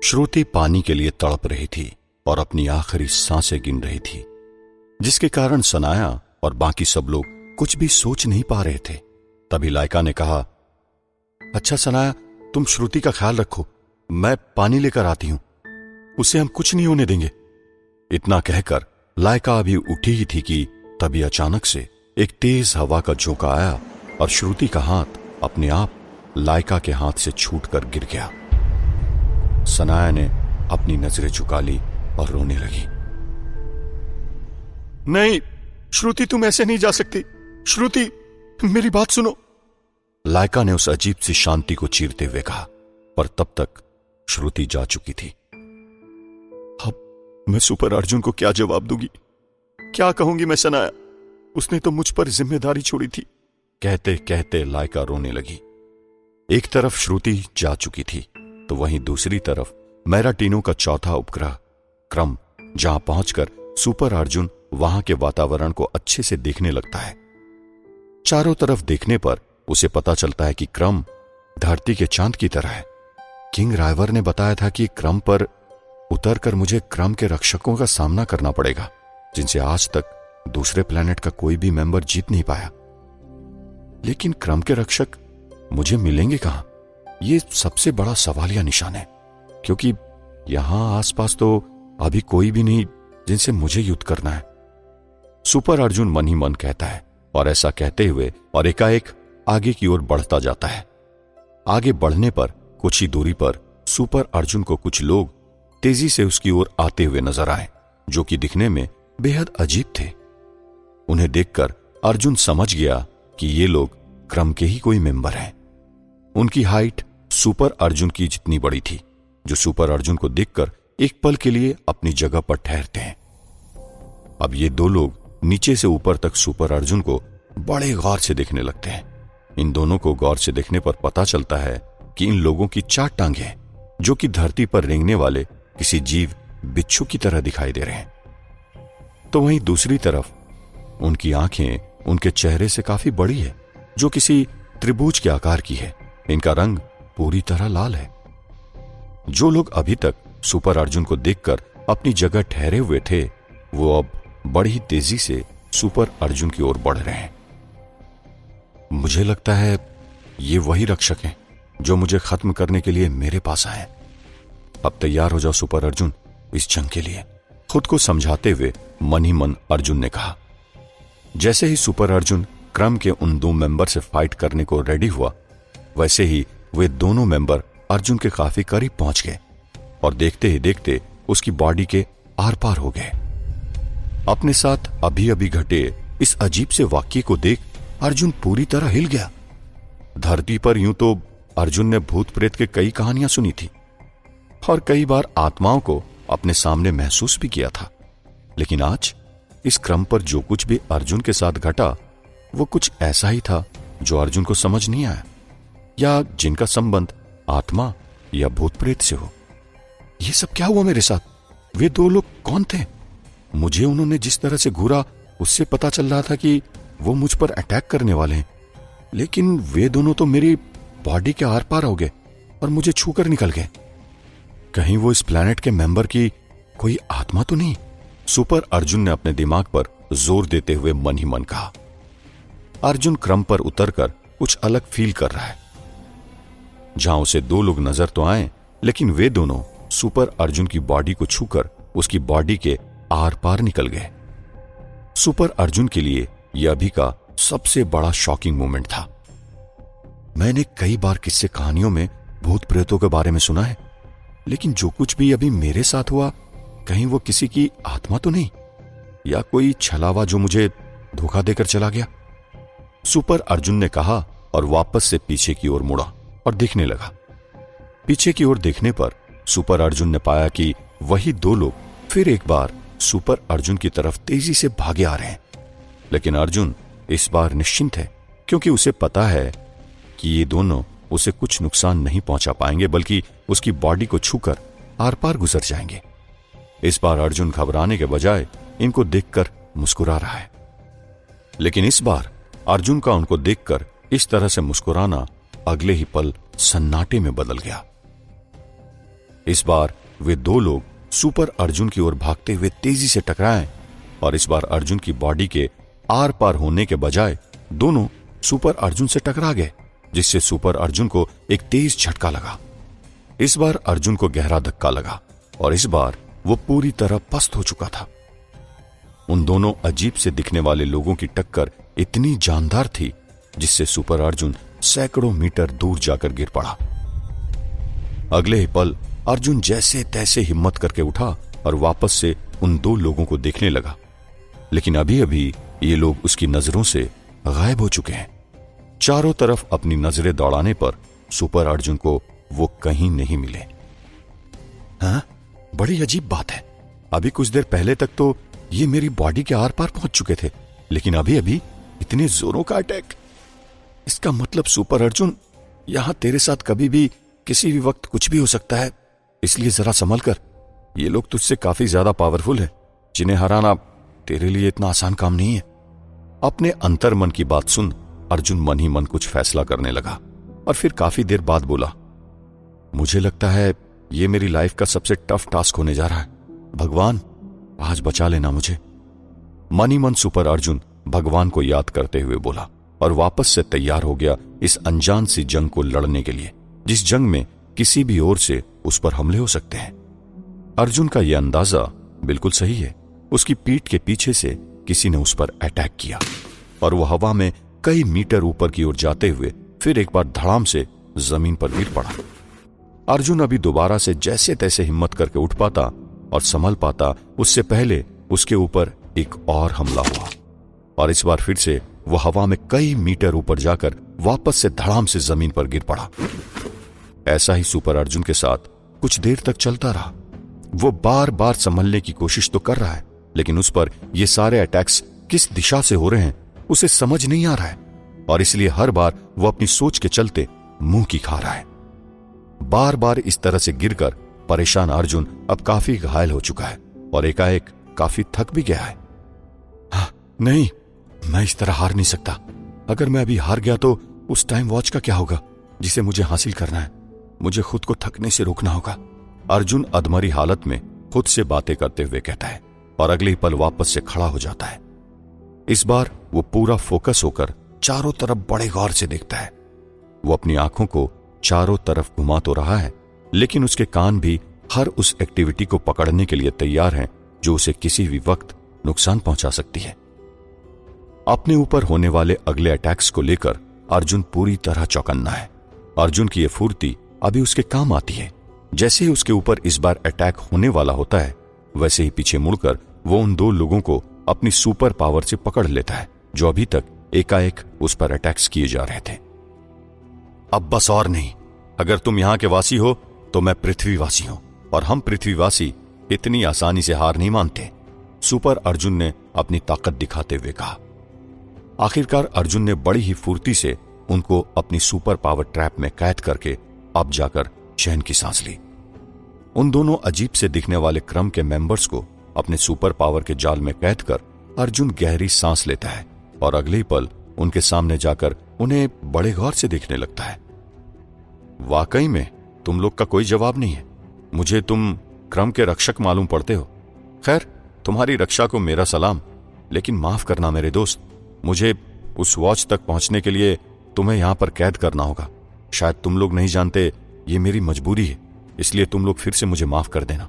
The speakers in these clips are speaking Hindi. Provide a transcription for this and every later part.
श्रुति पानी के लिए तड़प रही थी और अपनी आखिरी सांसें गिन रही थी, जिसके कारण सनाया और बाकी सब लोग कुछ भी सोच नहीं पा रहे थे। तभी लाइका ने कहा, अच्छा सनाया, तुम श्रुति का ख्याल रखो, मैं पानी लेकर आती हूं, उसे हम कुछ नहीं होने देंगे। इतना कहकर लाइका अभी उठी ही थी कि तभी अचानक से एक तेज हवा का झोंका आया और श्रुति का हाथ अपने आप लाइका के हाथ से छूटकर गिर गया। सनाया ने अपनी नजरें झुका ली और रोने लगी। नहीं श्रुति, तुम ऐसे नहीं जा सकती। श्रुति, मेरी बात सुनो। लाइका ने उस अजीब सी शांति को चीरते हुए कहा, पर तब तक श्रुति जा चुकी थी। अब मैं सुपर अर्जुन को क्या जवाब दूंगी, क्या कहूंगी मैं सनाया, उसने तो मुझ पर जिम्मेदारी छोड़ी थी। कहते कहते लाइका रोने लगी। एक तरफ श्रुति जा चुकी थी तो वहीं दूसरी तरफ मैराटिनो का चौथा उपग्रह क्रम, जहां पहुंचकर सुपर अर्जुन वहां के वातावरण को अच्छे से देखने लगता है। चारों तरफ देखने पर उसे पता चलता है कि क्रम धरती के चांद की तरह है। किंग राइवर ने बताया था कि क्रम पर उतरकर मुझे क्रम के रक्षकों का सामना करना पड़ेगा, जिनसे आज तक दूसरे प्लेनेट का कोई भी मेंबर जीत नहीं पाया। लेकिन क्रम के रक्षक मुझे मिलेंगे कहां, ये सबसे बड़ा सवालिया निशान है, क्योंकि यहां आसपास तो अभी कोई भी नहीं जिनसे मुझे युद्ध करना है। सुपर अर्जुन मन ही मन कहता है और ऐसा कहते हुए और एकाएक आगे की ओर बढ़ता जाता है। आगे बढ़ने पर कुछ ही दूरी पर सुपर अर्जुन को कुछ लोग तेजी से उसकी ओर आते हुए नजर आए, जो कि दिखने में बेहद अजीब थे। उन्हें देखकर अर्जुन समझ गया कि ये लोग क्रम के ही कोई मेंबर हैं। उनकी हाइट सुपर अर्जुन की जितनी बड़ी थी, जो सुपर अर्जुन को देखकर एक पल के लिए अपनी जगह पर ठहरते हैं। अब ये दो लोग नीचे से ऊपर तक सुपर अर्जुन को बड़े गौर से देखने लगते हैं। इन दोनों को गौर से देखने पर पता चलता है कि इन लोगों की 4 टांगे हैं, जो कि धरती पर रेंगने वाले किसी जीव बिच्छू की तरह दिखाई दे रहे हैं। तो वहीं दूसरी तरफ उनकी आंखें उनके चेहरे से काफी बड़ी है, जो किसी त्रिभुज के आकार की है। इनका रंग पूरी तरह लाल है। जो लोग अभी तक सुपर अर्जुन को देखकर अपनी जगह ठहरे हुए थे, वो अब बड़ी तेजी से सुपर अर्जुन की ओर बढ़ रहे हैं। मुझे लगता है ये वही रक्षक हैं जो मुझे खत्म करने के लिए मेरे पास आए। अब तैयार हो जाओ सुपर अर्जुन इस जंग के लिए, खुद को समझाते हुए मन ही मन अर्जुन ने कहा। जैसे ही सुपर अर्जुन क्रम के उन 2 मेंबर से फाइट करने को रेडी हुआ, वैसे ही वे दोनों मेंबर अर्जुन के काफी करीब पहुंच गए और देखते ही देखते उसकी बॉडी के आर पार हो गए। अपने साथ अभी अभी घटे इस अजीब से वाक्य को देख अर्जुन पूरी तरह हिल गया। धरती पर यूं तो अर्जुन ने भूत प्रेत के कई कहानियां सुनी थी और कई बार आत्माओं को अपने सामने महसूस भी किया था, लेकिन आज इस क्रम पर जो कुछ भी अर्जुन के साथ घटा, वो कुछ ऐसा ही था जो अर्जुन को समझ नहीं आया, या जिनका संबंध आत्मा या भूत प्रेत से हो। ये सब क्या हुआ मेरे साथ? वे 2 लोग कौन थे? मुझे उन्होंने जिस तरह से घूरा उससे पता चल रहा था कि वो मुझ पर अटैक करने वाले हैं, लेकिन वे दोनों तो मेरी बॉडी के आर पार हो गए और मुझे छूकर निकल गए। कहीं वो इस प्लेनेट के मेंबर की कोई आत्मा तो नहीं? सुपर अर्जुन ने अपने दिमाग पर जोर देते हुए मन ही मन कहा। अर्जुन क्रम पर उतरकर कुछ अलग फील कर रहा है। जहां उसे 2 लोग नजर तो आए, लेकिन वे दोनों सुपर अर्जुन की बॉडी को छूकर उसकी बॉडी के आर पार निकल गए। सुपर अर्जुन के लिए यह अभी का सबसे बड़ा शॉकिंग मोमेंट था। मैंने कई बार किस्से कहानियों में भूत प्रेतों के बारे में सुना है, लेकिन जो कुछ भी अभी मेरे साथ हुआ, कहीं वो किसी की आत्मा तो नहीं, या कोई छलावा जो मुझे धोखा देकर चला गया? सुपर अर्जुन ने कहा और वापस से पीछे की ओर मुड़ा और देखने लगा। पीछे की ओर देखने पर सुपर अर्जुन ने पाया कि वही 2 लोग फिर एक बार सुपर अर्जुन की तरफ तेजी से भागे आ रहे हैं। लेकिन अर्जुन इस बार निश्चिंत है, क्योंकि उसे पता है कि ये दोनों उसे कुछ नुकसान नहीं पहुंचा पाएंगे, बल्कि उसकी बॉडी को छूकर आर पार गुजर जाएंगे। इस बार अर्जुन घबराने के बजाय इनको देखकर मुस्कुरा रहा है। लेकिन इस बार अर्जुन का उनको देखकर इस तरह से मुस्कुराना अगले ही पल सन्नाटे में बदल गया। इस बार वे दो लोग सुपर अर्जुन की ओर भागते हुए तेजी से टकराए और इस बार अर्जुन की बॉडी के आर पार होने के बजाय दोनों सुपर अर्जुन से टकरा गए, जिससे सुपर अर्जुन को एक तेज झटका लगा। इस बार अर्जुन को गहरा धक्का लगा और इस बार वो पूरी तरह पस्त हो चुका था। उन दोनों अजीब से दिखने वाले लोगों की टक्कर इतनी जानदार थी जिससे सुपर अर्जुन सैकड़ों मीटर दूर जाकर गिर पड़ा। अगले ही पल अर्जुन जैसे तैसे हिम्मत करके उठा और वापस से उन दो लोगों को देखने लगा, लेकिन अभी अभी ये लोग उसकी नजरों से गायब हो चुके हैं। चारों तरफ अपनी नजरें दौड़ाने पर सुपर अर्जुन को वो कहीं नहीं मिले। हाँ, बड़ी अजीब बात है। अभी कुछ देर पहले तक तो ये मेरी बॉडी के आर पार पहुंच चुके थे, लेकिन अभी अभी इतने जोरों का अटैक। इसका मतलब सुपर अर्जुन, यहां तेरे साथ कभी भी किसी भी वक्त कुछ भी हो सकता है, इसलिए जरा संभल कर। ये लोग तुझसे काफी ज्यादा पावरफुल है, जिन्हें हराना तेरे लिए इतना आसान काम नहीं है। अपने अंतर मन की बात सुन अर्जुन मन ही मन कुछ फैसला करने लगा और फिर काफी देर बाद बोला, मुझे लगता है ये मेरी लाइफ का सबसे टफ टास्क होने जा रहा है। भगवान, आज बचा लेना मुझे। मन ही मन सुपर अर्जुन भगवान को याद करते हुए बोला और वापस से तैयार हो गया इस अनजान सी जंग को लड़ने के लिए, जिस जंग में किसी भी ओर से उस पर हमले हो सकते हैं। अर्जुन का यह अंदाजा बिल्कुल सही है। उसकी पीठ के पीछे से किसी ने उस पर अटैक किया और वो हवा में कई मीटर ऊपर की ओर जाते हुए फिर एक बार धड़ाम से जमीन पर गिर पड़ा। अर्जुन अभी दोबारा से जैसे तैसे हिम्मत करके उठ पाता और संभल पाता, उससे पहले उसके ऊपर एक और हमला हुआ और इस बार फिर से वो हवा में कई मीटर ऊपर जाकर वापस से धड़ाम से जमीन पर गिर पड़ा। ऐसा ही सुपर अर्जुन के साथ कुछ देर तक चलता रहा। वो बार बार संभलने की कोशिश तो कर रहा है, लेकिन उस पर ये सारे अटैक्स किस दिशा से हो रहे हैं उसे समझ नहीं आ रहा है और इसलिए हर बार वो अपनी सोच के चलते मुंह की खा रहा है। बार बार इस तरह से गिरकर परेशान अर्जुन अब काफी घायल हो चुका है और एकाएक काफी थक भी गया है। हाँ, नहीं, मैं इस तरह हार नहीं सकता। अगर मैं अभी हार गया तो उस टाइम वॉच का क्या होगा जिसे मुझे हासिल करना है। मुझे खुद को थकने से रोकना होगा। अर्जुन अधमरी हालत में खुद से बातें करते हुए कहता है और अगले ही पल वापस से खड़ा हो जाता है। इस बार वो पूरा फोकस होकर चारों तरफ बड़े गौर से देखता है। वो अपनी आंखों को चारों तरफ घुमा तो रहा है, लेकिन उसके कान भी हर उस एक्टिविटी को पकड़ने के लिए तैयार हैं जो उसे किसी भी वक्त नुकसान पहुंचा सकती है। अपने ऊपर होने वाले अगले अटैक्स को लेकर अर्जुन पूरी तरह चौकन्ना है। अर्जुन की यह फुर्ती अभी उसके काम आती है। जैसे ही उसके ऊपर इस बार अटैक होने वाला होता है, वैसे ही पीछे मुड़कर वो उन दो लोगों को अपनी सुपर पावर से पकड़ लेता है जो अभी तक एकाएक उस पर अटैक्स किए जा रहे थे। अब बस और नहीं, अगर तुम यहां के वासी हो तो मैं पृथ्वीवासी हूं और हम पृथ्वीवासी इतनी आसानी से हार नहीं मानते, सुपर अर्जुन ने अपनी ताकत दिखाते हुए कहा। आखिरकार अर्जुन ने बड़ी ही फुर्ती से उनको अपनी सुपर पावर ट्रैप में कैद करके अब जाकर चैन की सांस ली। उन दोनों अजीब से दिखने वाले क्रम के मेंबर्स को अपने सुपर पावर के जाल में कैद कर अर्जुन गहरी सांस लेता है और अगले ही पल उनके सामने जाकर उन्हें बड़े गौर से देखने लगता है। वाकई में तुम लोग का कोई जवाब नहीं है। मुझे तुम क्रम के रक्षक मालूम पड़ते हो। खैर, तुम्हारी रक्षा को मेरा सलाम, लेकिन माफ करना मेरे दोस्त, मुझे उस वॉच तक पहुंचने के लिए तुम्हें यहां पर कैद करना होगा। शायद तुम लोग नहीं जानते, ये मेरी मजबूरी है, इसलिए तुम लोग फिर से मुझे माफ कर देना,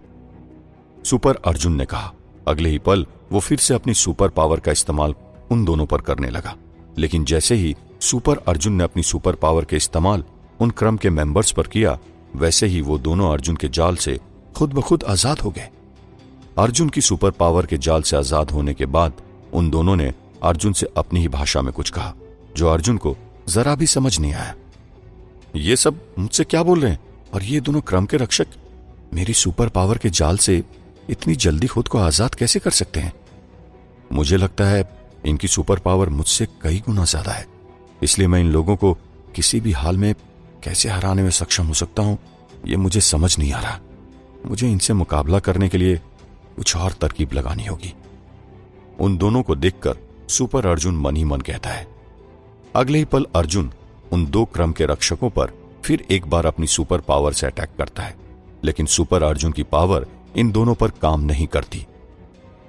सुपर अर्जुन ने कहा। अगले ही पल वो फिर से अपनी सुपर पावर का इस्तेमाल उन दोनों पर करने लगा, लेकिन जैसे ही सुपर अर्जुन ने अपनी सुपर पावर के इस्तेमाल उन क्रम के मेंबर्स पर किया, वैसे ही वो दोनों अर्जुन के जाल से खुद ब खुद आजाद हो गए। अर्जुन की सुपर पावर के जाल से आजाद होने के बाद उन दोनों ने अर्जुन से अपनी ही भाषा में कुछ कहा जो अर्जुन को जरा भी समझ नहीं आया। ये सब मुझसे क्या बोल रहे हैं? और ये दोनों क्रम के रक्षक मेरी सुपर पावर के जाल से इतनी जल्दी खुद को आजाद कैसे कर सकते हैं? मुझे लगता है इनकी सुपर पावर मुझसे कई गुना ज्यादा है, इसलिए मैं इन लोगों को किसी भी हाल में कैसे हराने में सक्षम हो सकता हूं, ये मुझे समझ नहीं आ रहा। मुझे इनसे मुकाबला करने के लिए कुछ और तरकीब लगानी होगी। उन दोनों को देखकर सुपर अर्जुन मन ही मन कहता है। अगले ही पल अर्जुन उन दो क्रम के रक्षकों पर फिर एक बार अपनी सुपर पावर से अटैक करता है लेकिन सुपर अर्जुन की पावर इन दोनों पर काम नहीं करती।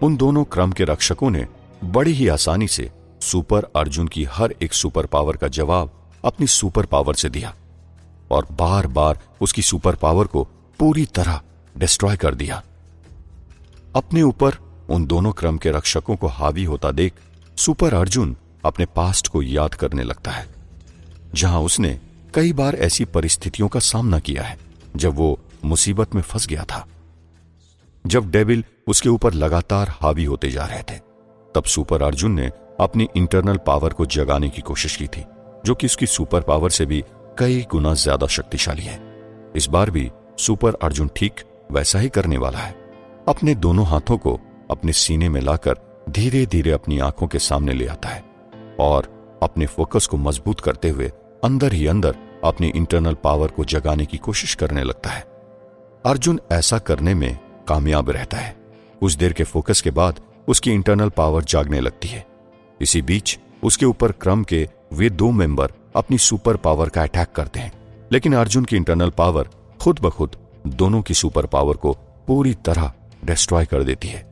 उन दोनों क्रम के रक्षकों ने बड़ी ही आसानी से सुपर अर्जुन की हर एक सुपर पावर का जवाब अपनी सुपर पावर से दिया और बार बार उसकी सुपर पावर को पूरी तरह डिस्ट्रॉय कर दिया। अपने ऊपर उन दोनों क्रम के रक्षकों को हावी होता देख सुपर अर्जुन अपने पास्ट को याद करने लगता है, जहां उसने कई बार ऐसी परिस्थितियों का सामना किया है जब वो मुसीबत में फंस गया था। जब डेविल उसके ऊपर लगातार हावी होते जा रहे थे, तब सुपर अर्जुन ने अपनी इंटरनल पावर को जगाने की कोशिश की थी, जो कि उसकी सुपर पावर से भी कई गुना ज्यादा शक्तिशाली है। इस बार भी सुपर अर्जुन ठीक वैसा ही करने वाला है। अपने दोनों हाथों को अपने सीने में लाकर धीरे धीरे अपनी आंखों के सामने ले आता है और अपने फोकस को मजबूत करते हुए अंदर ही अंदर अपनी इंटरनल पावर को जगाने की कोशिश करने लगता है। अर्जुन ऐसा करने में कामयाब रहता है। कुछ देर के फोकस के बाद उसकी इंटरनल पावर जागने लगती है। इसी बीच उसके ऊपर क्रम के वे दो मेंबर अपनी सुपर पावर का अटैक करते हैं, लेकिन अर्जुन की इंटरनल पावर खुद ब खुद दोनों की सुपर पावर को पूरी तरह डिस्ट्रॉय कर देती है।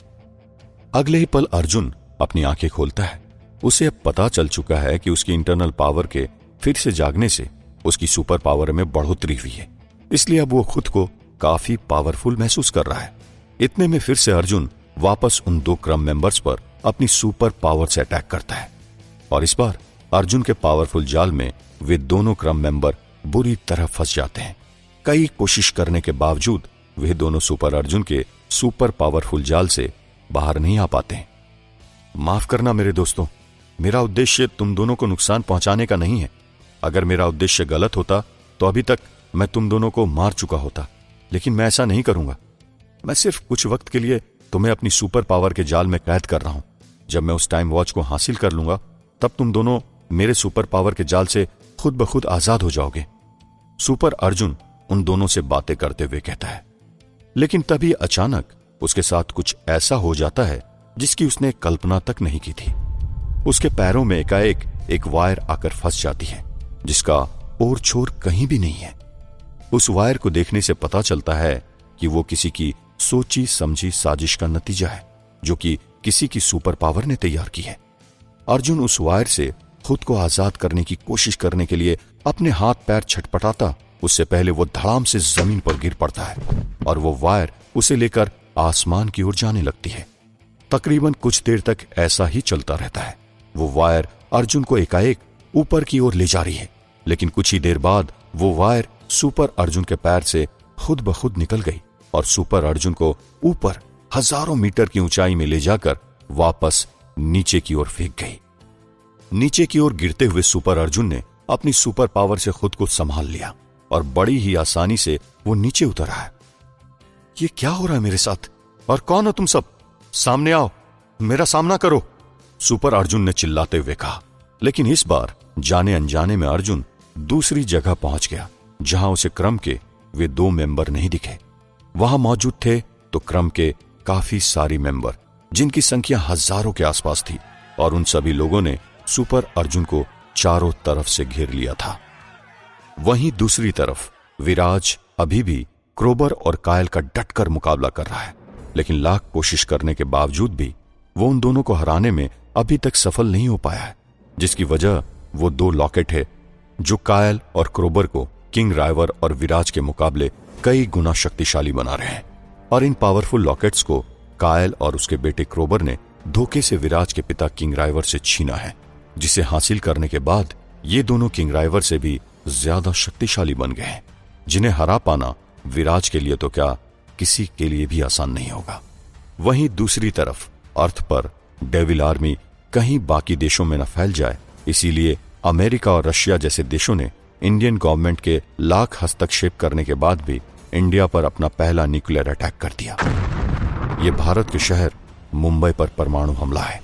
अगले ही पल अर्जुन अपनी आंखें खोलता है। उसे अब पता चल चुका है कि उसकी इंटरनल पावर के फिर से जागने से उसकी सुपर पावर में बढ़ोतरी हुई है, इसलिए अब वो खुद को काफी पावरफुल महसूस कर रहा है। इतने में फिर से अर्जुन वापस उन दो क्रम मेंबर्स पर अपनी सुपर पावर से अटैक करता है और इस बार अर्जुन के पावरफुल जाल में वे दोनों क्रम मेंबर बुरी तरह फंस जाते हैं। कई कोशिश करने के बावजूद वे दोनों सुपर अर्जुन के सुपर पावरफुल जाल से बाहर नहीं आ पाते हैं। माफ करना मेरे दोस्तों, मेरा उद्देश्य तुम दोनों को नुकसान पहुंचाने का नहीं है। अगर मेरा उद्देश्य गलत होता तो अभी तक मैं तुम दोनों को मार चुका होता, लेकिन मैं ऐसा नहीं करूंगा। मैं सिर्फ कुछ वक्त के लिए तुम्हें अपनी सुपर पावर के जाल में कैद कर रहा हूं। जब मैं उस टाइम वॉच को हासिल कर लूंगा, तब तुम दोनों मेरे सुपर पावर के जाल से खुद ब खुद आजाद हो जाओगे। सुपर अर्जुन उन दोनों से बातें करते हुए कहता है, लेकिन तभी अचानक उसके साथ कुछ ऐसा हो जाता है जिसकी उसने कल्पना तक नहीं की थी। उसके पैरों में एकाएक एक वायर आकर फंस जाती है, जिसका ओर छोर कहीं भी नहीं है। उस वायर को देखने से पता चलता है कि वो किसी की सोची समझी साजिश का नतीजा है, जो कि किसी की सुपर पावर ने तैयार की है। अर्जुन उस वायर से खुद को आजाद करने की कोशिश करने के लिए अपने हाथ पैर छटपटाता, उससे पहले वो धड़ाम से जमीन पर गिर पड़ता है और वो वायर उसे लेकर आसमान की ओर जाने लगती है। तकरीबन कुछ देर तक ऐसा ही चलता रहता है। वो वायर अर्जुन को एकाएक ऊपर की ओर ले जा रही है, लेकिन कुछ ही देर बाद वो वायर सुपर अर्जुन के पैर से खुद ब खुद निकल गई और सुपर अर्जुन को ऊपर हजारों मीटर की ऊंचाई में ले जाकर वापस नीचे की ओर फेंक गई। नीचे की ओर गिरते हुए सुपर अर्जुन ने अपनी सुपर पावर से खुद को संभाल लिया और बड़ी ही आसानी से वो नीचे उतर आया। ये क्या हो रहा है मेरे साथ? और कौन हो तुम सब? सामने आओ, मेरा सामना करो, सुपर अर्जुन ने चिल्लाते हुए कहा। लेकिन इस बार जाने अनजाने में अर्जुन दूसरी जगह पहुंच गया, जहां उसे क्रम के वे दो मेंबर नहीं दिखे। वहां मौजूद थे तो क्रम के काफी सारी मेंबर, जिनकी संख्या हजारों के आसपास थी, और उन सभी लोगों ने सुपर अर्जुन को चारों तरफ से घेर लिया था। वहीं दूसरी तरफ विराज अभी भी क्रोबर और कायल का डटकर मुकाबला कर रहा है, लेकिन लाख कोशिश करने के बावजूद भी वो उन दोनों को हराने में अभी तक सफल नहीं हो पाया है, जिसकी वजह वो दो लॉकेट है जो कायल और क्रोबर को किंग राइवर और विराज के मुकाबले कई गुना शक्तिशाली बना रहे हैं। और इन पावरफुल लॉकेट्स को कायल और उसके बेटे क्रोबर ने धोखे से विराज के पिता किंग राइवर से छीना है, जिसे हासिल करने के बाद ये दोनों किंग राइवर से भी ज्यादा शक्तिशाली बन गए हैं, जिन्हें हरा पाना विराज के लिए तो क्या किसी के लिए भी आसान नहीं होगा। वहीं दूसरी तरफ अर्थ पर डेविल आर्मी कहीं बाकी देशों में न फैल जाए, इसीलिए अमेरिका और रशिया जैसे देशों ने इंडियन गवर्नमेंट के लाख हस्तक्षेप करने के बाद भी इंडिया पर अपना पहला न्यूक्लियर अटैक कर दिया। ये भारत के शहर मुंबई पर परमाणु हमला है।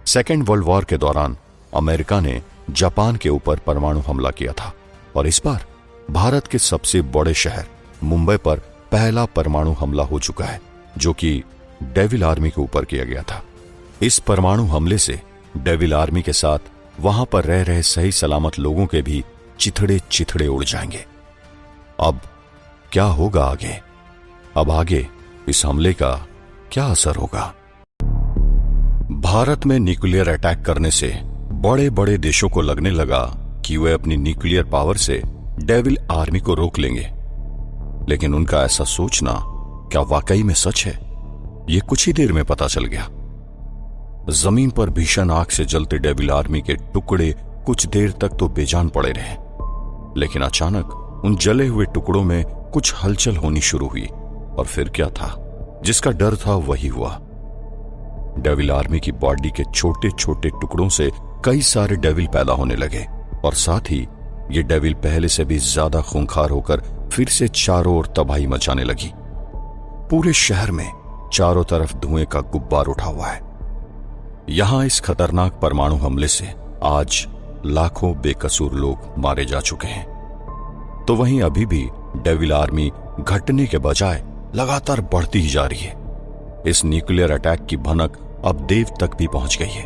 सेकेंड वर्ल्ड वॉर के दौरान अमेरिका ने जापान के ऊपर परमाणु हमला किया था, और इस बार भारत के सबसे बड़े शहर मुंबई पर पहला परमाणु हमला हो चुका है, जो कि डेविल आर्मी के ऊपर किया गया था। इस परमाणु हमले से डेविल आर्मी के साथ वहां पर रह रहे सही सलामत लोगों के भी चिथड़े चिथड़े उड़ जाएंगे। अब क्या होगा आगे? अब आगे इस हमले का क्या असर होगा? भारत में न्यूक्लियर अटैक करने से बड़े बड़े देशों को लगने लगा कि वे अपनी न्यूक्लियर पावर से डेविल आर्मी को रोक लेंगे। लेकिन उनका ऐसा सोचना क्या वाकई में सच है? ये कुछ ही देर में पता चल गया। जमीन पर भीषण आग से जलते डेविल आर्मी के टुकड़े कुछ देर तक तो बेजान पड़े रहे, लेकिन अचानक उन जले हुए टुकड़ों में कुछ हलचल होनी शुरू हुई। और फिर क्या था? जिसका डर था वही हुआ। डेविल आर्मी की बॉडी के छोटे छोटे टुकड़ों से कई सारे डेविल पैदा होने लगे, और साथ ही ये डेविल पहले से भी ज्यादा खूंखार होकर फिर से चारों ओर तबाही मचाने लगी। पूरे शहर में चारों तरफ धुएं का गुब्बार उठा हुआ है। यहां इस खतरनाक परमाणु हमले से आज लाखों बेकसूर लोग मारे जा चुके हैं, तो वहीं अभी भी डेविल आर्मी घटने के बजाय लगातार बढ़ती ही जा रही है। इस न्यूक्लियर अटैक की भनक अब देव तक भी पहुंच गई है,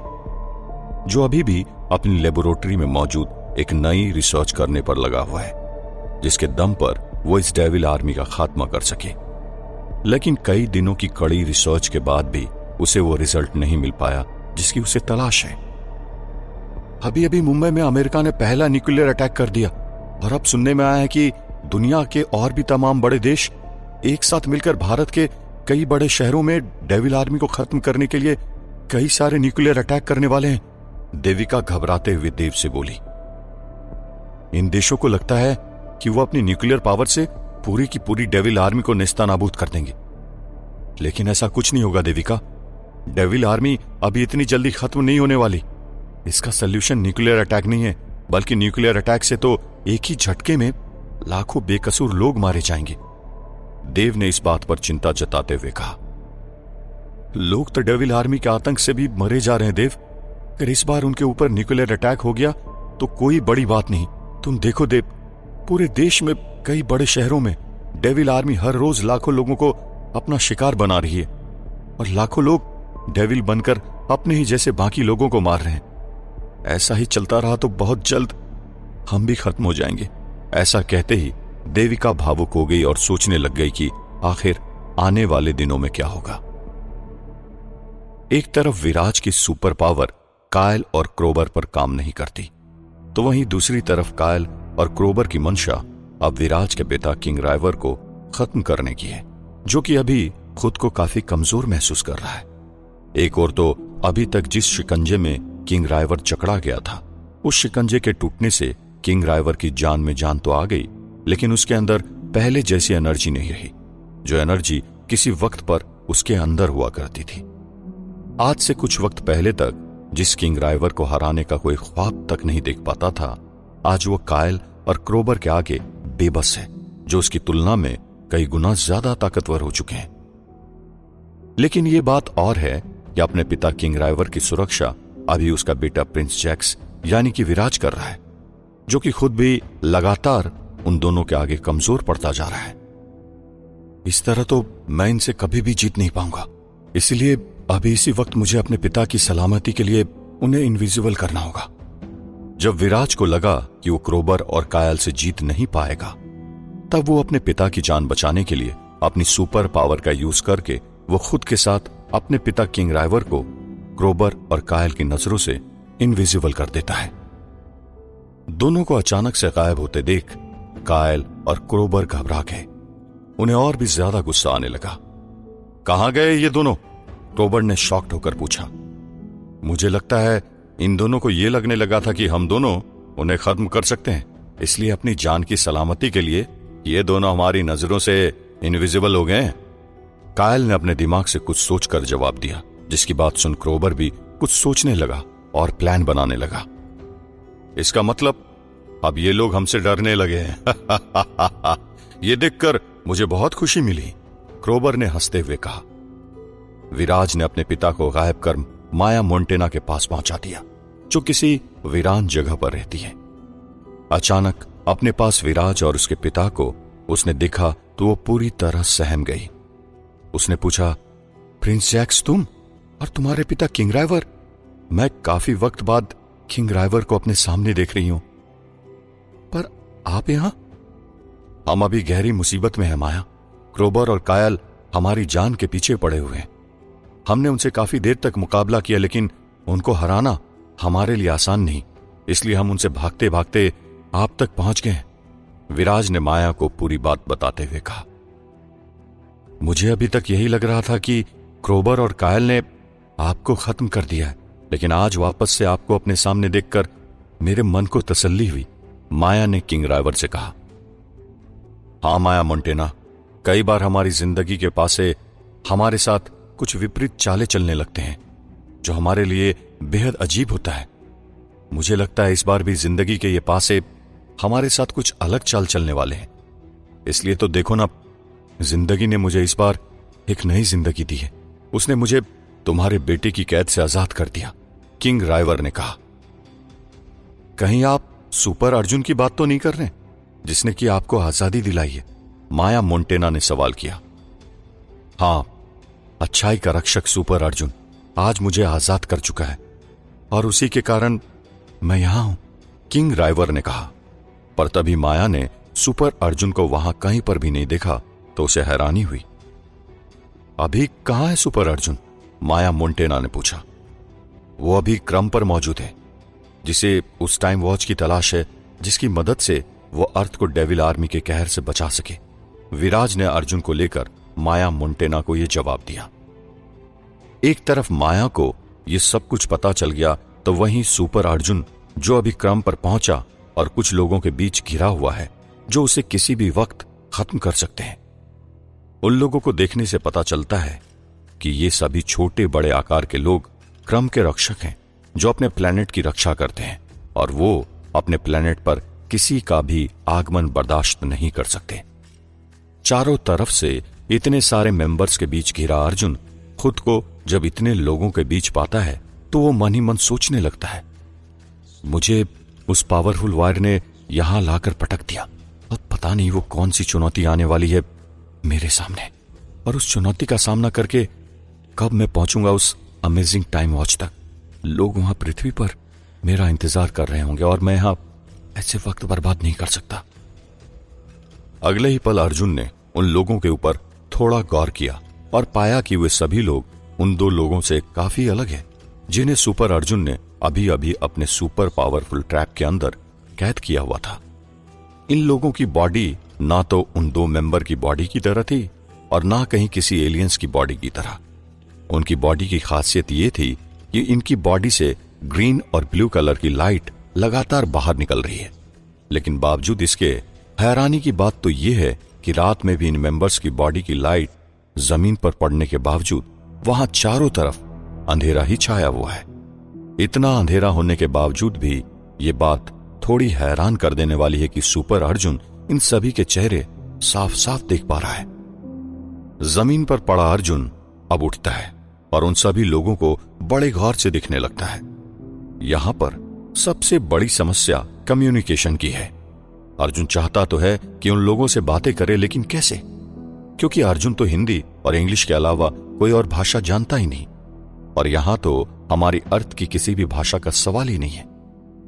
जो अभी भी अपनी लेबोरेटरी में मौजूद एक नई रिसर्च करने पर लगा हुआ है, जिसके दम पर वो इस डेविल आर्मी का खात्मा कर सके। लेकिन कई दिनों की कड़ी रिसर्च के बाद भी उसे वो रिजल्ट नहीं मिल पाया जिसकी उसे तलाश है। अभी अभी मुंबई में अमेरिका ने पहला न्यूक्लियर अटैक कर दिया, और अब सुनने में आया है कि दुनिया के और भी तमाम बड़े देश एक साथ मिलकर भारत के कई बड़े शहरों में डेविल आर्मी को खत्म करने के लिए कई सारे न्यूक्लियर अटैक करने वाले हैं। देविका घबराते हुए देव से बोली, इन देशों को लगता है कि वो अपनी न्यूक्लियर पावर से पूरी की पूरी डेविल आर्मी को नेस्तनाबूद कर देंगे, लेकिन ऐसा कुछ नहीं होगा देविका। डेविल आर्मी अभी इतनी जल्दी खत्म नहीं होने वाली। इसका सल्यूशन न्यूक्लियर अटैक नहीं है, बल्कि न्यूक्लियर अटैक से तो एक ही झटके में लाखों बेकसूर लोग मारे जाएंगे। देव ने इस बात पर चिंता जताते हुए कहा, लोग तो डेविल आर्मी के आतंक से भी मरे जा रहे हैं देव। अगर इस बार उनके ऊपर न्यूक्लियर अटैक हो गया तो कोई बड़ी बात नहीं। तुम देखो देव, पूरे देश में कई बड़े शहरों में डेविल आर्मी हर रोज लाखों लोगों को अपना शिकार बना रही है, और लाखों लोग डेविल बनकर अपने ही जैसे बाकी लोगों को मार रहे हैं। ऐसा ही चलता रहा तो बहुत जल्द हम भी खत्म हो जाएंगे। ऐसा कहते ही देविका भावुक हो गई और सोचने लग गई कि आखिर आने वाले दिनों में क्या होगा। एक तरफ विराज की सुपर पावर कायल और क्रोबर पर काम नहीं करती, तो वहीं दूसरी तरफ कायल और क्रोबर की मंशा अब विराज के पिता किंग राइवर को खत्म करने की है, जो कि अभी खुद को काफी कमजोर महसूस कर रहा है। एक और तो अभी तक जिस शिकंजे में किंग राइवर जकड़ा गया था, उस शिकंजे के टूटने से किंग राइवर की जान में जान तो आ गई, लेकिन उसके अंदर पहले जैसी एनर्जी नहीं रही, जो एनर्जी किसी वक्त पर उसके अंदर हुआ करती थी। आज से कुछ वक्त पहले तक जिस किंग राइवर को हराने का कोई ख्वाब तक नहीं देख पाता था, आज वो कायल और क्रोबर के आगे बेबस है, जो उसकी तुलना में कई गुना ज्यादा ताकतवर हो चुके हैं। लेकिन ये बात और है कि अपने पिता किंग राइवर की सुरक्षा अभी उसका बेटा प्रिंस जैक्स यानी कि विराज कर रहा है, जो कि खुद भी लगातार उन दोनों के आगे कमजोर पड़ता जा रहा है। इस तरह तो मैं इनसे कभी भी जीत नहीं पाऊंगा, इसलिए अभी इसी वक्त मुझे अपने पिता की सलामती के लिए उन्हें इनविजिबल करना होगा। जब विराज को लगा कि वो क्रोबर और कायल से जीत नहीं पाएगा, तब वो अपने पिता की जान बचाने के लिए अपनी सुपर पावर का यूज करके वो खुद के साथ अपने पिता किंग राइवर को क्रोबर और कायल की नजरों से इनविजिबल कर देता है। दोनों को अचानक से गायब होते देख कायल और क्रोबर घबरा गए। उन्हें और भी ज्यादा गुस्सा आने लगा। कहां गए ये दोनों? क्रोबर ने शॉक्ड होकर पूछा। मुझे लगता है इन दोनों को यह लगने लगा था कि हम दोनों उन्हें खत्म कर सकते हैं, इसलिए अपनी जान की सलामती के लिए ये दोनों हमारी नजरों से इनविजिबल हो गए हैं। कायल ने अपने दिमाग से कुछ सोचकर जवाब दिया, जिसकी बात सुन क्रोबर भी कुछ सोचने लगा और प्लान बनाने लगा। इसका मतलब अब ये लोग हमसे डरने लगे हैं। ये देखकर मुझे बहुत खुशी मिली, क्रोबर ने हंसते हुए कहा। विराज ने अपने पिता को गायब कर माया मोंटेना के पास पहुंचा दिया, जो किसी वीरान जगह पर रहती है। अचानक अपने पास विराज और उसके पिता को उसने देखा तो वो पूरी तरह सहम गई। उसने पूछा, प्रिंस जैक्स तुम और तुम्हारे पिता किंग राइवर? मैं काफी वक्त बाद किंग राइवर को अपने सामने देख रही हूं, पर आप यहां? हम अभी गहरी मुसीबत में हैं माया। क्रोबर और कायल हमारी जान के पीछे पड़े हुए हैं। हमने उनसे काफी देर तक मुकाबला किया, लेकिन उनको हराना हमारे लिए आसान नहीं, इसलिए हम उनसे भागते भागते आप तक पहुंच गए हैं। विराज ने माया को पूरी बात बताते हुए कहा। मुझे अभी तक यही लग रहा था कि क्रोबर और कायल ने आपको खत्म कर दिया है, लेकिन आज वापस से आपको अपने सामने देखकर मेरे मन को तसल्ली हुई, माया ने किंग राइवर से कहा। हां माया मोंटेना, कई बार हमारी जिंदगी के पासे हमारे साथ कुछ विपरीत चालें चलने लगते हैं, जो हमारे लिए बेहद अजीब होता है। मुझे लगता है इस बार भी जिंदगी के ये पासे हमारे साथ कुछ अलग चाल चलने वाले हैं। इसलिए तो देखो ना, जिंदगी ने मुझे इस बार एक नई जिंदगी दी है। उसने मुझे तुम्हारे बेटे की कैद से आजाद कर दिया, किंग राइवर ने कहा। कहीं आप सुपर अर्जुन की बात तो नहीं कर रहे, जिसने कि आपको आजादी दिलाई है? माया मोंटेना ने सवाल किया। हां, अच्छाई का रक्षक सुपर अर्जुन आज मुझे आजाद कर चुका है, और उसी के कारण मैं यहां हूं, किंग राइवर ने कहा। पर तभी माया ने सुपर अर्जुन को वहां कहीं पर भी नहीं देखा तो उसे हैरानी हुई। अभी कहां है सुपर अर्जुन? माया मोंटेना ने पूछा। वो अभी क्रम पर मौजूद है, जिसे उस टाइम वॉच की तलाश है जिसकी मदद से वो अर्थ को डेविल आर्मी के कहर से बचा सके। विराज ने अर्जुन को लेकर माया मोंटेना को यह जवाब दिया। एक तरफ माया को यह सब कुछ पता चल गया, तो वहीं सुपर अर्जुन जो अभी क्रम पर पहुंचा और कुछ लोगों के बीच घिरा हुआ है जो उसे किसी भी वक्त खत्म कर सकते हैं। उन लोगों को देखने से पता चलता है कि ये सभी छोटे बड़े आकार के लोग क्रम के रक्षक हैं, जो अपने प्लेनेट की रक्षा करते हैं, और वो अपने प्लेनेट पर किसी का भी आगमन बर्दाश्त नहीं कर सकते। चारों तरफ से इतने सारे मेंबर्स के बीच घिरा अर्जुन खुद को जब इतने लोगों के बीच पाता है तो वो मन ही मन सोचने लगता है, मुझे उस पावरफुल वायर ने यहां लाकर पटक दिया, और पता नहीं वो कौन सी चुनौती आने वाली है मेरे सामने, और उस चुनौती का सामना करके कब मैं पहुंचूंगा उस अमेजिंग टाइम वॉच तक। लोग वहां पृथ्वी पर मेरा इंतजार कर रहे होंगे, और मैं यहां ऐसे वक्त बर्बाद नहीं कर सकता। अगले ही पल अर्जुन ने उन लोगों के ऊपर थोड़ा गौर किया और पाया कि वे सभी लोग उन दो लोगों से काफी अलग हैं, जिन्हें सुपर अर्जुन ने अभी अभी अपने सुपर पावरफुल ट्रैप के अंदर कैद किया हुआ था। इन लोगों की बॉडी ना तो उन दो मेंबर की बॉडी की तरह थी और ना कहीं किसी एलियंस की बॉडी की तरह। उनकी बॉडी की खासियत ये थी कि इनकी बॉडी से ग्रीन और ब्लू कलर की लाइट लगातार बाहर निकल रही है, लेकिन बावजूद इसके हैरानी की बात तो यह है कि रात में भी इन मेंबर्स की बॉडी की लाइट जमीन पर पड़ने के बावजूद वहां चारों तरफ अंधेरा ही छाया हुआ है। इतना अंधेरा होने के बावजूद भी ये बात थोड़ी हैरान कर देने वाली है कि सुपर अर्जुन इन सभी के चेहरे साफ साफ देख पा रहा है। जमीन पर पड़ा अर्जुन अब उठता है और उन सभी लोगों को बड़े गौर से दिखने लगता है। यहां पर सबसे बड़ी समस्या कम्युनिकेशन की है। अर्जुन चाहता तो है कि उन लोगों से बातें करे, लेकिन कैसे? क्योंकि अर्जुन तो हिंदी और इंग्लिश के अलावा कोई और भाषा जानता ही नहीं, और यहां तो हमारी अर्थ की किसी भी भाषा का सवाल ही नहीं है,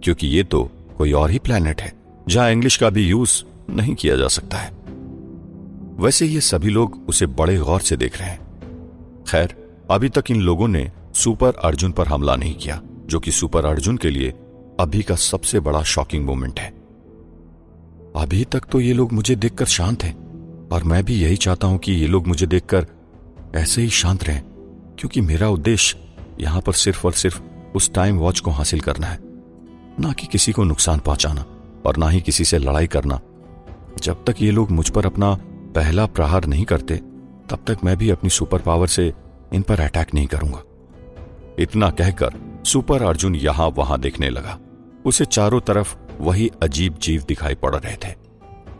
क्योंकि ये तो कोई और ही प्लेनेट है जहां इंग्लिश का भी यूज नहीं किया जा सकता है। वैसे ये सभी लोग उसे बड़े गौर से देख रहे हैं। खैर, अभी तक इन लोगों ने सुपर अर्जुन पर हमला नहीं किया, जो कि सुपर अर्जुन के लिए अभी का सबसे बड़ा शॉकिंग मोमेंट है। अभी तक तो ये लोग मुझे देखकर शांत हैं, और मैं भी यही चाहता हूं कि ये लोग मुझे देखकर ऐसे ही शांत रहें, क्योंकि मेरा उद्देश्य यहां पर सिर्फ और सिर्फ उस टाइम वॉच को हासिल करना है, ना कि किसी को नुकसान पहुंचाना और ना ही किसी से लड़ाई करना। जब तक ये लोग मुझ पर अपना पहला प्रहार नहीं करते, तब तक मैं भी अपनी सुपर पावर से इन पर अटैक नहीं करूंगा। इतना कहकर सुपर अर्जुन यहां वहां देखने लगा। उसे चारों तरफ वही अजीब जीव दिखाई पड़ रहे थे।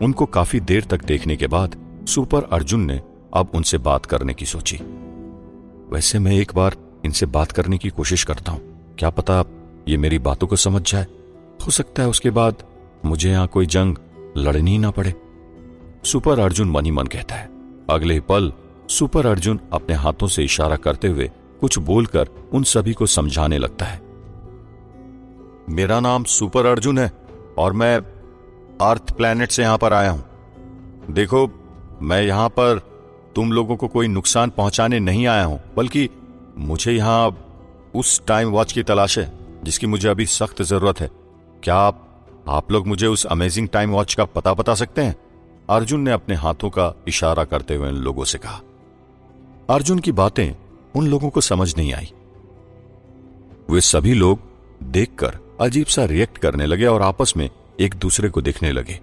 उनको काफी देर तक देखने के बाद सुपर अर्जुन ने अब उनसे बात करने की सोची। वैसे मैं एक बार इनसे बात करने की कोशिश करता हूं, क्या पता ये मेरी बातों को समझ जाए। हो सकता है उसके बाद मुझे यहां कोई जंग लड़नी ही ना पड़े, सुपर अर्जुन मन ही मन कहता है। अगले ही पल सुपर अर्जुन अपने हाथों से इशारा करते हुए कुछ बोलकर उन सभी को समझाने लगता है। मेरा नाम सुपर अर्जुन है और मैं अर्थ प्लैनेट से यहां पर आया हूं। देखो, मैं यहां पर तुम लोगों को कोई नुकसान पहुंचाने नहीं आया हूं, बल्कि मुझे यहां उस टाइम वॉच की तलाश है जिसकी मुझे अभी सख्त जरूरत है। क्या आप लोग मुझे उस अमेजिंग टाइम वॉच का पता बता सकते हैं? अर्जुन ने अपने हाथों का इशारा करते हुए उन लोगों से कहा। अर्जुन की बातें उन लोगों को समझ नहीं आई। वे सभी लोग देखकर अजीब सा रिएक्ट करने लगे और आपस में एक दूसरे को देखने लगे।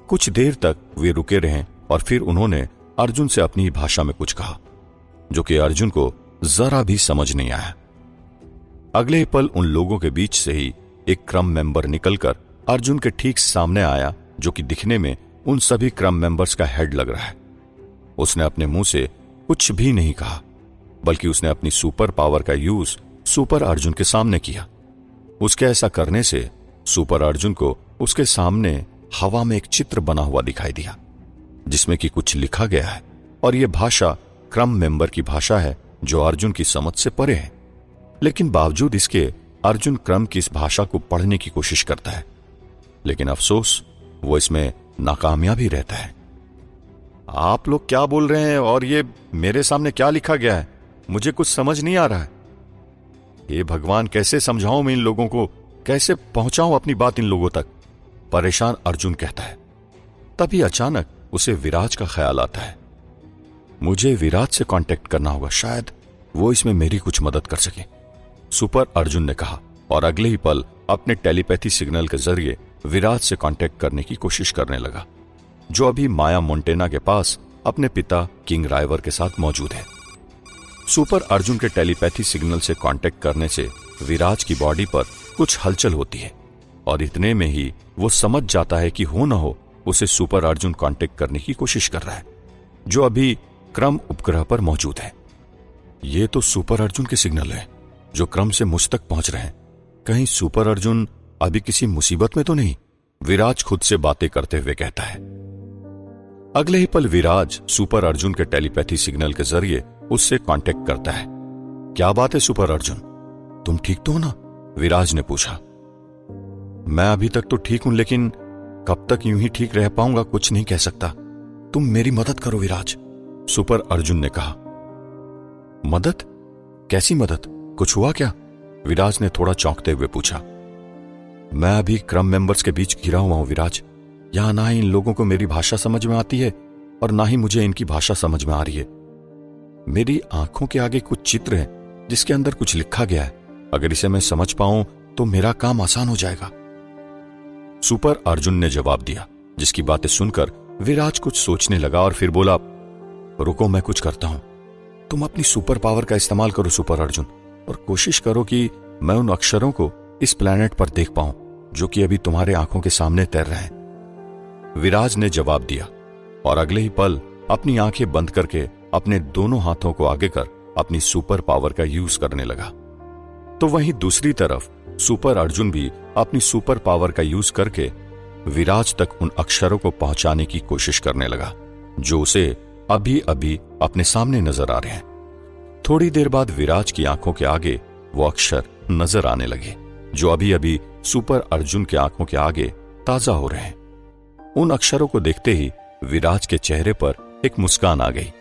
कुछ देर तक वे रुके रहे और फिर उन्होंने अर्जुन से अपनी भाषा में कुछ कहा, जो कि अर्जुन को जरा भी समझ नहीं आया। अगले पल उन लोगों के बीच से ही एक क्रम मेंबर निकलकर अर्जुन के ठीक सामने आया, जो कि दिखने में उन सभी क्रम मेंबर्स का हेड लग रहा है। उसने अपने मुंह से कुछ भी नहीं कहा, बल्कि उसने अपनी सुपर पावर का यूज सुपर अर्जुन के सामने किया। उसके ऐसा करने से सुपर अर्जुन को उसके सामने हवा में एक चित्र बना हुआ दिखाई दिया, जिसमें कि कुछ लिखा गया है, और यह भाषा क्रम मेंबर की भाषा है जो अर्जुन की समझ से परे है। लेकिन बावजूद इसके अर्जुन क्रम की इस भाषा को पढ़ने की कोशिश करता है, लेकिन अफसोस वो इसमें नाकामयाब ही रहता है। आप लोग क्या बोल रहे हैं और ये मेरे सामने क्या लिखा गया है? मुझे कुछ समझ नहीं आ रहा है। हे भगवान, कैसे समझाऊं मैं इन लोगों को, कैसे पहुंचाऊं अपनी बात इन लोगों तक? परेशान अर्जुन कहता है। तभी अचानक उसे विराज का ख्याल आता है। मुझे विराज से कांटेक्ट करना होगा, शायद वो इसमें मेरी कुछ मदद कर सके, सुपर अर्जुन ने कहा, और अगले ही पल अपने टेलीपैथी सिग्नल के जरिए विराज से कांटेक्ट करने की कोशिश करने लगा, जो अभी माया मोंटेना के पास अपने पिता किंग राइवर के साथ मौजूद है। सुपर अर्जुन के टेलीपैथी सिग्नल से कांटेक्ट करने से विराज की बॉडी पर कुछ हलचल होती है, और इतने में ही वो समझ जाता है कि हो न हो उसे सुपर अर्जुन कांटेक्ट करने की कोशिश कर रहा है, जो अभी क्रम उपग्रह पर मौजूद है। ये तो सुपर अर्जुन के सिग्नल है जो क्रम से मुझ तक पहुंच रहे हैं। कहीं सुपर अर्जुन अभी किसी मुसीबत में तो नहीं? विराज खुद से बातें करते हुए कहता है। अगले ही पल विराज सुपर अर्जुन के टेलीपैथी सिग्नल के जरिए उससे कांटेक्ट करता है। क्या बात है सुपर अर्जुन, तुम ठीक तो हो ना? विराज ने पूछा। मैं अभी तक तो ठीक हूं, लेकिन कब तक यूं ही ठीक रह पाऊंगा कुछ नहीं कह सकता। तुम मेरी मदद करो विराज, सुपर अर्जुन ने कहा। मदद? कैसी मदद? कुछ हुआ क्या? विराज ने थोड़ा चौंकते हुए पूछा। मैं अभी क्रम मेंबर्स के बीच घिरा हुआ हूं विराज। यहां ना ही इन लोगों को मेरी भाषा समझ में आती है और ना ही मुझे इनकी भाषा समझ में आ रही है। मेरी आंखों के आगे कुछ चित्र है जिसके अंदर कुछ लिखा गया है। अगर इसे मैं समझ पाऊं तो मेरा काम आसान हो जाएगा, सुपर अर्जुन ने जवाब दिया, जिसकी बातें सुनकर विराज कुछ सोचने लगा और फिर बोला, रुको मैं कुछ करता हूं। तुम अपनी सुपर पावर का इस्तेमाल करो सुपर अर्जुन, और कोशिश करो कि मैं उन अक्षरों को इस प्लेनेट पर देख पाऊं जो कि अभी तुम्हारे आंखों के सामने तैर रहे हैं। विराज ने जवाब दिया और अगले ही पल अपनी आंखें बंद करके अपने दोनों हाथों को आगे कर अपनी सुपर पावर का यूज करने लगा। तो वहीं दूसरी तरफ सुपर अर्जुन भी अपनी सुपर पावर का यूज करके विराज तक उन अक्षरों को पहुंचाने की कोशिश करने लगा जो उसे अभी अभी अपने सामने नजर आ रहे हैं। थोड़ी देर बाद विराज की आंखों के आगे वो अक्षर नजर आने लगे जो अभी अभी सुपर अर्जुन की आंखों के आगे ताजा हो रहे हैं। उन अक्षरों को देखते ही विराज के चेहरे पर एक मुस्कान आ गई।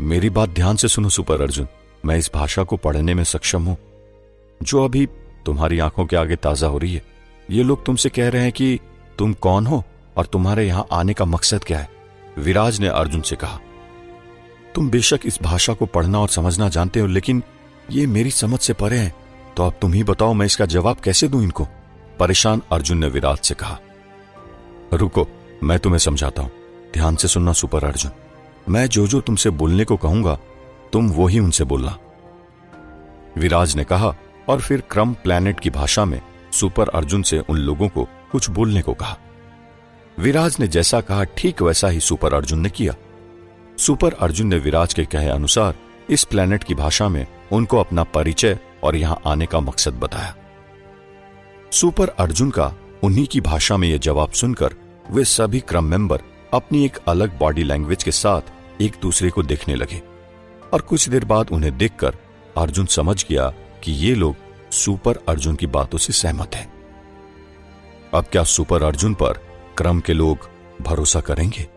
मेरी बात ध्यान से सुनो सुपर अर्जुन, मैं इस भाषा को पढ़ने में सक्षम हूं जो अभी तुम्हारी आंखों के आगे ताजा हो रही है। ये लोग तुमसे कह रहे हैं कि तुम कौन हो और तुम्हारे यहां आने का मकसद क्या है, विराज ने अर्जुन से कहा। तुम बेशक इस भाषा को पढ़ना और समझना जानते हो, लेकिन ये मेरी समझ से परे है, तो अब तुम ही बताओ मैं इसका जवाब कैसे दूं इनको, परेशान अर्जुन ने विराज से कहा। रुको मैं तुम्हें समझाता हूं, ध्यान से सुनना सुपर अर्जुन। मैं जो जो तुमसे बोलने को कहूंगा तुम वो ही उनसे बोलना, विराज ने कहा, और फिर क्रम प्लैनेट की भाषा में सुपर अर्जुन से उन लोगों को कुछ बोलने को कहा। विराज ने जैसा कहा ठीक वैसा ही सुपर अर्जुन ने किया। सुपर अर्जुन ने विराज के कहे अनुसार इस प्लैनेट की भाषा में उनको अपना परिचय और यहां आने का मकसद बताया। सुपर अर्जुन का उन्हीं की भाषा में यह जवाब सुनकर वे सभी क्रम मेंबर अपनी एक अलग बॉडी लैंग्वेज के साथ एक दूसरे को देखने लगे, और कुछ देर बाद उन्हें देखकर अर्जुन समझ गया कि ये लोग सुपर अर्जुन की बातों से सहमत हैं। अब क्या सुपर अर्जुन पर क्रम के लोग भरोसा करेंगे?